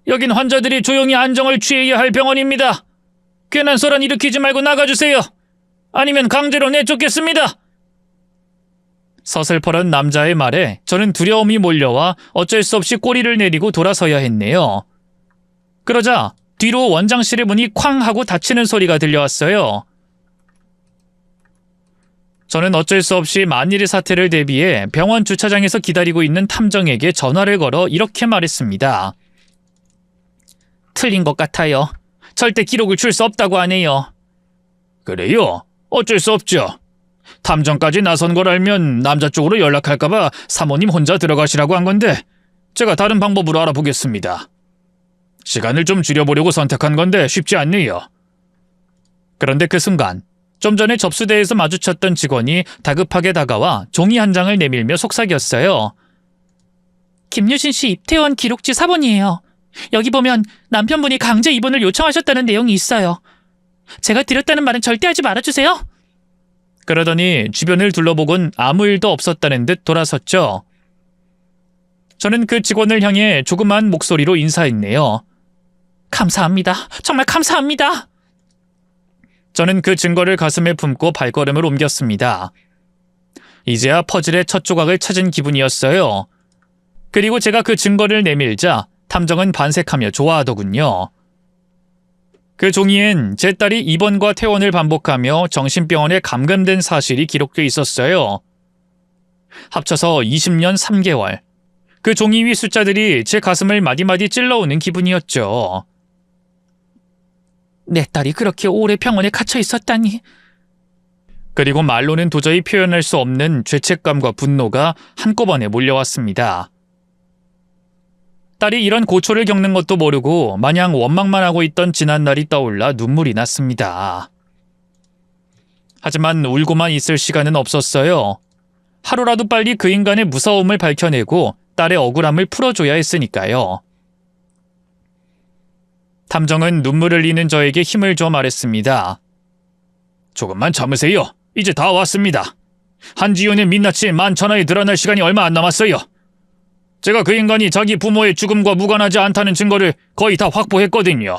여긴 환자들이 조용히 안정을 취해야 할 병원입니다. 괜한 소란 일으키지 말고 나가주세요. 아니면 강제로 내쫓겠습니다. 서슬퍼런 남자의 말에 저는 두려움이 몰려와 어쩔 수 없이 꼬리를 내리고 돌아서야 했네요. 그러자 뒤로 원장실의 문이 쾅 하고 닫히는 소리가 들려왔어요. 저는 어쩔 수 없이 만일의 사태를 대비해 병원 주차장에서 기다리고 있는 탐정에게 전화를 걸어 이렇게 말했습니다. 틀린 것 같아요. 절대 기록을 줄 수 없다고 하네요. 그래요? 어쩔 수 없죠. 탐정까지 나선 걸 알면 남자 쪽으로 연락할까봐 사모님 혼자 들어가시라고 한 건데 제가 다른 방법으로 알아보겠습니다. 시간을 좀 줄여보려고 선택한 건데 쉽지 않네요. 그런데 그 순간 좀 전에 접수대에서 마주쳤던 직원이 다급하게 다가와 종이 한 장을 내밀며 속삭였어요. 김유신 씨 입퇴원 기록지 4번이에요. 여기 보면 남편분이 강제 입원을 요청하셨다는 내용이 있어요. 제가 드렸다는 말은 절대 하지 말아주세요. 그러더니 주변을 둘러보곤 아무 일도 없었다는 듯 돌아섰죠. 저는 그 직원을 향해 조그만 목소리로 인사했네요. 감사합니다. 정말 감사합니다. 저는 그 증거를 가슴에 품고 발걸음을 옮겼습니다. 이제야 퍼즐의 첫 조각을 찾은 기분이었어요. 그리고 제가 그 증거를 내밀자 탐정은 반색하며 좋아하더군요. 그 종이엔 제 딸이 입원과 퇴원을 반복하며 정신병원에 감금된 사실이 기록돼 있었어요. 합쳐서 20년 3개월. 그 종이 위 숫자들이 제 가슴을 마디마디 찔러오는 기분이었죠. 내 딸이 그렇게 오래 병원에 갇혀 있었다니. 그리고 말로는 도저히 표현할 수 없는 죄책감과 분노가 한꺼번에 몰려왔습니다. 딸이 이런 고초를 겪는 것도 모르고 마냥 원망만 하고 있던 지난날이 떠올라 눈물이 났습니다. 하지만 울고만 있을 시간은 없었어요. 하루라도 빨리 그 인간의 무서움을 밝혀내고 딸의 억울함을 풀어줘야 했으니까요. 탐정은 눈물을 흘리는 저에게 힘을 줘 말했습니다. 조금만 참으세요. 이제 다 왔습니다. 한지윤의 민낯이 만천하에 드러날 시간이 얼마 안 남았어요. 제가 그 인간이 자기 부모의 죽음과 무관하지 않다는 증거를 거의 다 확보했거든요.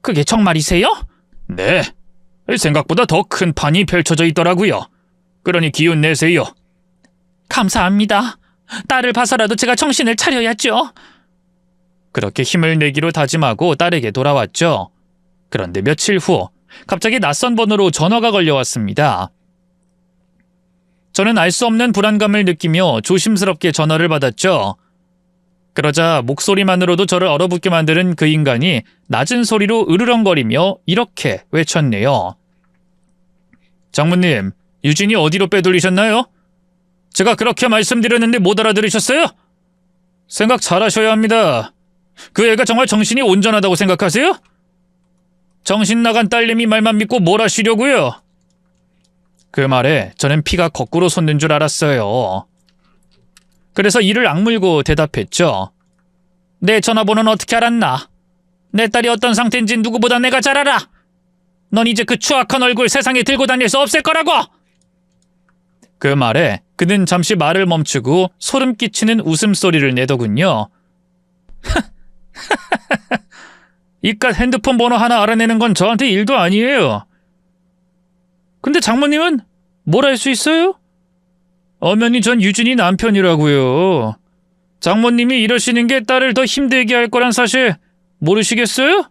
그게 정말이세요? 네. 생각보다 더 큰 판이 펼쳐져 있더라고요. 그러니 기운 내세요. 감사합니다. 딸을 봐서라도 제가 정신을 차려야죠. 그렇게 힘을 내기로 다짐하고 딸에게 돌아왔죠. 그런데 며칠 후 갑자기 낯선 번호로 전화가 걸려왔습니다. 저는 알 수 없는 불안감을 느끼며 조심스럽게 전화를 받았죠. 그러자 목소리만으로도 저를 얼어붙게 만드는 그 인간이 낮은 소리로 으르렁거리며 이렇게 외쳤네요. 장모님, 유진이 어디로 빼돌리셨나요? 제가 그렇게 말씀드렸는데 못 알아들으셨어요? 생각 잘하셔야 합니다. 그 애가 정말 정신이 온전하다고 생각하세요? 정신 나간 딸내미 말만 믿고 뭘 하시려고요? 그 말에 저는 피가 거꾸로 솟는 줄 알았어요. 그래서 이를 악물고 대답했죠. 내 전화번호는 어떻게 알았나? 내 딸이 어떤 상태인지 누구보다 내가 잘 알아. 넌 이제 그 추악한 얼굴 세상에 들고 다닐 수 없을 거라고! 그 말에 그는 잠시 말을 멈추고 소름 끼치는 웃음소리를 내더군요. 이깟 핸드폰 번호 하나 알아내는 건 저한테 일도 아니에요. 근데 장모님은 뭘 알 수 있어요? 엄연히 전 유진이 남편이라고요. 장모님이 이러시는 게 딸을 더 힘들게 할 거란 사실 모르시겠어요?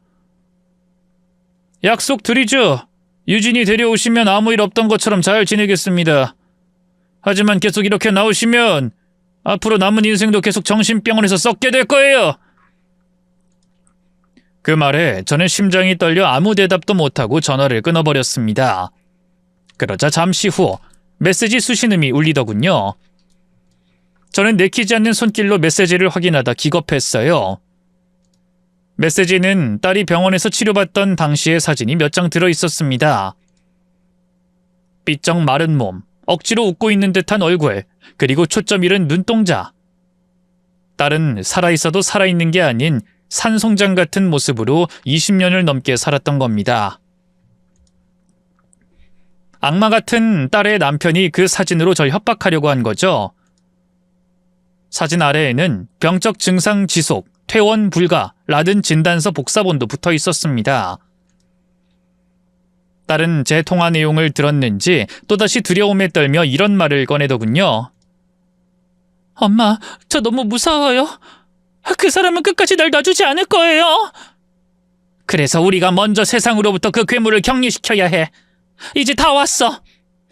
약속 드리죠. 유진이 데려오시면 아무 일 없던 것처럼 잘 지내겠습니다. 하지만 계속 이렇게 나오시면 앞으로 남은 인생도 계속 정신병원에서 썩게 될 거예요. 그 말에 저는 심장이 떨려 아무 대답도 못하고 전화를 끊어버렸습니다. 그러자 잠시 후 메시지 수신음이 울리더군요. 저는 내키지 않는 손길로 메시지를 확인하다 기겁했어요. 메시지는 딸이 병원에서 치료받던 당시의 사진이 몇 장 들어있었습니다. 삐쩍 마른 몸, 억지로 웃고 있는 듯한 얼굴, 그리고 초점 잃은 눈동자. 딸은 살아있어도 살아있는 게 아닌 산송장 같은 모습으로 20년을 넘게 살았던 겁니다. 악마 같은 딸의 남편이 그 사진으로 절 협박하려고 한 거죠. 사진 아래에는 병적 증상 지속, 퇴원 불가, 라든 진단서 복사본도 붙어 있었습니다. 딸은 제 통화 내용을 들었는지 또다시 두려움에 떨며 이런 말을 꺼내더군요. 엄마, 저 너무 무서워요. 그 사람은 끝까지 날 놔주지 않을 거예요. 그래서 우리가 먼저 세상으로부터 그 괴물을 격리시켜야 해. 이제 다 왔어.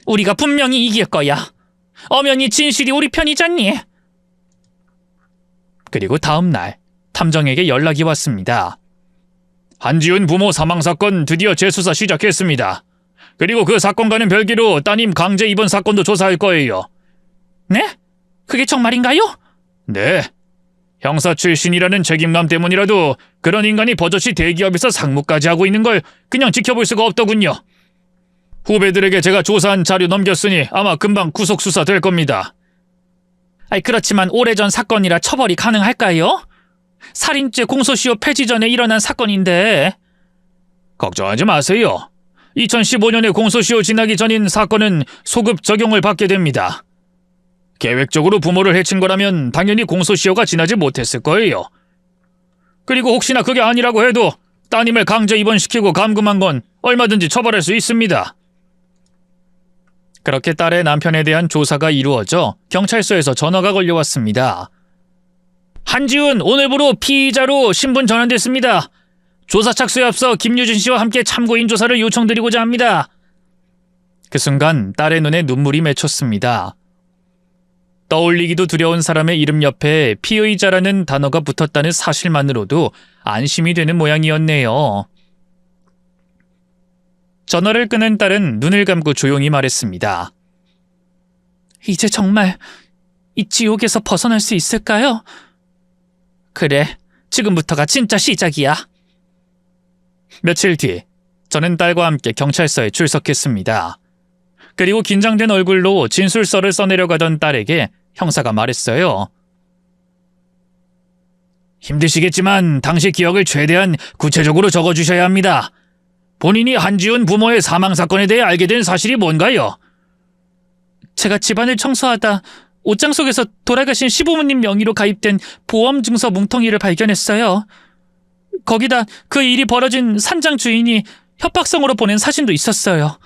우리가 분명히 이길 거야. 엄연히 진실이 우리 편이잖니. 그리고 다음 날 탐정에게 연락이 왔습니다. 한지훈 부모 사망 사건 드디어 재수사 시작했습니다. 그리고 그 사건과는 별개로 따님 강제 입원 사건도 조사할 거예요. 네? 그게 정말인가요? 네. 형사 출신이라는 책임감 때문이라도 그런 인간이 버젓이 대기업에서 상무까지 하고 있는 걸 그냥 지켜볼 수가 없더군요. 후배들에게 제가 조사한 자료 넘겼으니 아마 금방 구속 수사 될 겁니다. 그렇지만 오래전 사건이라 처벌이 가능할까요? 살인죄 공소시효 폐지 전에 일어난 사건인데. 걱정하지 마세요. 2015년에 공소시효 지나기 전인 사건은 소급 적용을 받게 됩니다. 계획적으로 부모를 해친 거라면 당연히 공소시효가 지나지 못했을 거예요. 그리고 혹시나 그게 아니라고 해도 따님을 강제 입원시키고 감금한 건 얼마든지 처벌할 수 있습니다. 그렇게 딸의 남편에 대한 조사가 이루어져 경찰서에서 전화가 걸려왔습니다. 한지훈, 오늘부로 피의자로 신분 전환됐습니다. 조사 착수에 앞서 김유진 씨와 함께 참고인 조사를 요청드리고자 합니다. 그 순간 딸의 눈에 눈물이 맺혔습니다. 떠올리기도 두려운 사람의 이름 옆에 피의자라는 단어가 붙었다는 사실만으로도 안심이 되는 모양이었네요. 전화를 끊은 딸은 눈을 감고 조용히 말했습니다. 이제 정말 이 지옥에서 벗어날 수 있을까요? 그래, 지금부터가 진짜 시작이야. 며칠 뒤 저는 딸과 함께 경찰서에 출석했습니다. 그리고 긴장된 얼굴로 진술서를 써내려가던 딸에게 형사가 말했어요. 힘드시겠지만 당시 기억을 최대한 구체적으로 적어주셔야 합니다. 본인이 한지훈 부모의 사망 사건에 대해 알게 된 사실이 뭔가요? 제가 집안을 청소하다 옷장 속에서 돌아가신 시부모님 명의로 가입된 보험 증서 뭉텅이를 발견했어요. 거기다 그 일이 벌어진 산장 주인이 협박성으로 보낸 사진도 있었어요.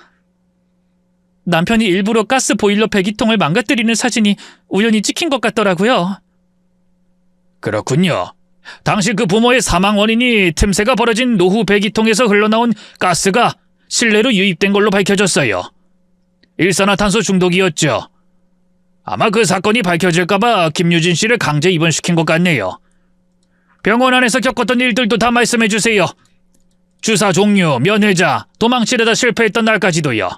남편이 일부러 가스 보일러 배기통을 망가뜨리는 사진이 우연히 찍힌 것 같더라고요. 그렇군요. 당시 그 부모의 사망 원인이 틈새가 벌어진 노후 배기통에서 흘러나온 가스가 실내로 유입된 걸로 밝혀졌어요. 일산화탄소 중독이었죠. 아마 그 사건이 밝혀질까봐 김유진 씨를 강제 입원시킨 것 같네요. 병원 안에서 겪었던 일들도 다 말씀해 주세요. 주사 종류, 면회자, 도망치려다 실패했던 날까지도요.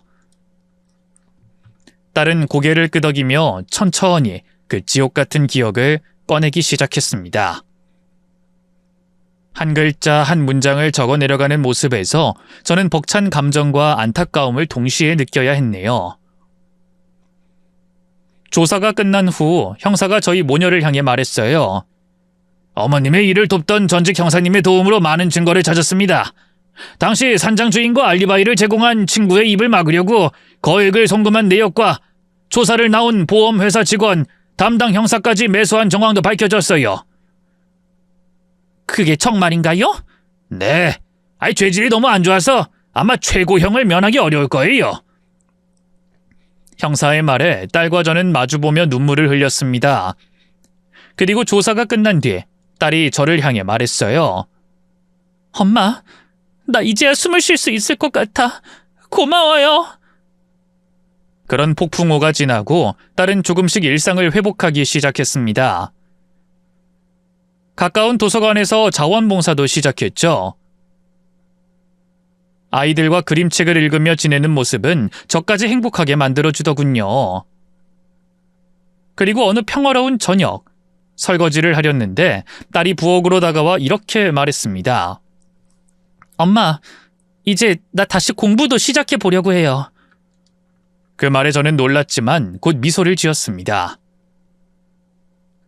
딸은 고개를 끄덕이며 천천히 그 지옥 같은 기억을 꺼내기 시작했습니다. 한 글자 한 문장을 적어 내려가는 모습에서 저는 벅찬 감정과 안타까움을 동시에 느껴야 했네요. 조사가 끝난 후 형사가 저희 모녀를 향해 말했어요. 어머님의 일을 돕던 전직 형사님의 도움으로 많은 증거를 찾았습니다. 당시 산장 주인과 알리바이를 제공한 친구의 입을 막으려고 거액을 송금한 내역과 조사를 나온 보험회사 직원, 담당 형사까지 매수한 정황도 밝혀졌어요. 그게 정말인가요? 네. 죄질이 너무 안 좋아서 아마 최고형을 면하기 어려울 거예요. 형사의 말에 딸과 저는 마주보며 눈물을 흘렸습니다. 그리고 조사가 끝난 뒤 딸이 저를 향해 말했어요. 엄마, 나 이제야 숨을 쉴 수 있을 것 같아. 고마워요. 그런 폭풍우가 지나고 딸은 조금씩 일상을 회복하기 시작했습니다. 가까운 도서관에서 자원봉사도 시작했죠. 아이들과 그림책을 읽으며 지내는 모습은 저까지 행복하게 만들어주더군요. 그리고 어느 평화로운 저녁, 설거지를 하렸는데 딸이 부엌으로 다가와 이렇게 말했습니다. 엄마, 이제 나 다시 공부도 시작해 보려고 해요. 그 말에 저는 놀랐지만 곧 미소를 지었습니다.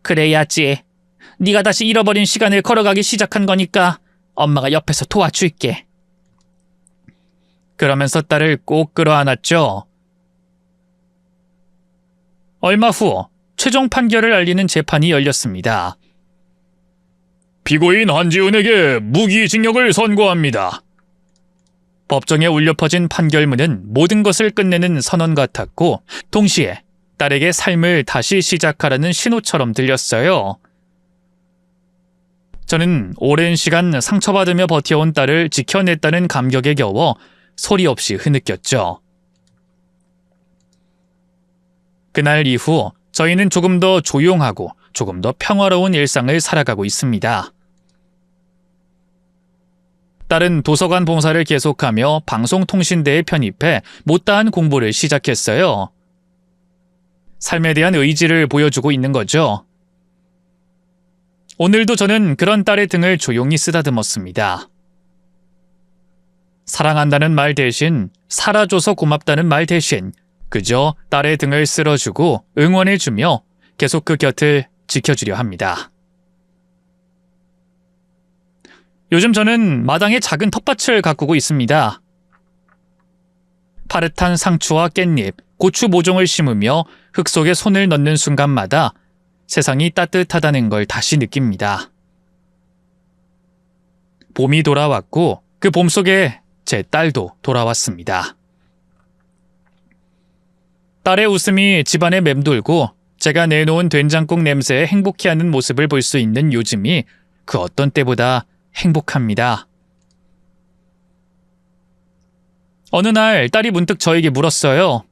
그래야지. 네가 다시 잃어버린 시간을 걸어가기 시작한 거니까 엄마가 옆에서 도와줄게. 그러면서 딸을 꼭 끌어안았죠. 얼마 후 최종 판결을 알리는 재판이 열렸습니다. 피고인 한지은에게 무기징역을 선고합니다. 법정에 울려 퍼진 판결문은 모든 것을 끝내는 선언 같았고 동시에 딸에게 삶을 다시 시작하라는 신호처럼 들렸어요. 저는 오랜 시간 상처받으며 버텨온 딸을 지켜냈다는 감격에 겨워 소리 없이 흐느꼈죠. 그날 이후 저희는 조금 더 조용하고 조금 더 평화로운 일상을 살아가고 있습니다. 딸은 도서관 봉사를 계속하며 방송통신대에 편입해 못다한 공부를 시작했어요. 삶에 대한 의지를 보여주고 있는 거죠. 오늘도 저는 그런 딸의 등을 조용히 쓰다듬었습니다. 사랑한다는 말 대신, 살아줘서 고맙다는 말 대신 그저 딸의 등을 쓸어주고 응원해주며 계속 그 곁을 지켜주려 합니다. 요즘 저는 마당에 작은 텃밭을 가꾸고 있습니다. 파릇한 상추와 깻잎, 고추 모종을 심으며 흙 속에 손을 넣는 순간마다 세상이 따뜻하다는 걸 다시 느낍니다. 봄이 돌아왔고 그 봄 속에 제 딸도 돌아왔습니다. 딸의 웃음이 집안에 맴돌고 제가 내놓은 된장국 냄새에 행복해하는 모습을 볼 수 있는 요즘이 그 어떤 때보다 행복합니다. 어느 날 딸이 문득 저에게 물었어요.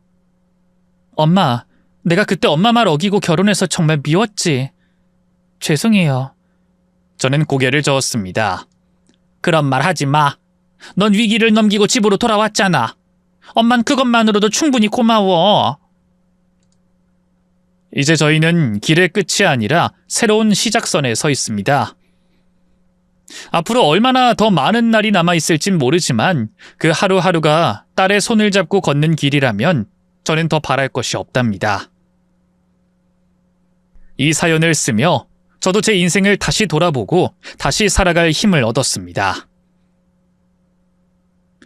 엄마, 내가 그때 엄마 말 어기고 결혼해서 정말 미웠지. 죄송해요. 저는 고개를 저었습니다. 그런 말 하지 마. 넌 위기를 넘기고 집으로 돌아왔잖아. 엄만 그것만으로도 충분히 고마워. 이제 저희는 길의 끝이 아니라 새로운 시작선에 서 있습니다. 앞으로 얼마나 더 많은 날이 남아있을진 모르지만 그 하루하루가 딸의 손을 잡고 걷는 길이라면 저는 더 바랄 것이 없답니다. 이 사연을 쓰며 저도 제 인생을 다시 돌아보고 다시 살아갈 힘을 얻었습니다.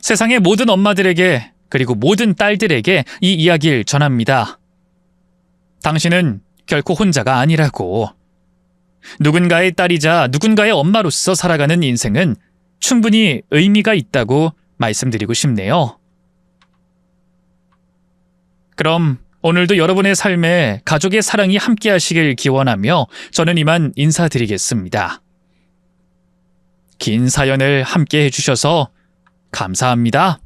세상의 모든 엄마들에게 그리고 모든 딸들에게 이 이야기를 전합니다. 당신은 결코 혼자가 아니라고. 누군가의 딸이자 누군가의 엄마로서 살아가는 인생은 충분히 의미가 있다고 말씀드리고 싶네요. 그럼 오늘도 여러분의 삶에 가족의 사랑이 함께 하시길 기원하며 저는 이만 인사드리겠습니다. 긴 사연을 함께 해주셔서 감사합니다.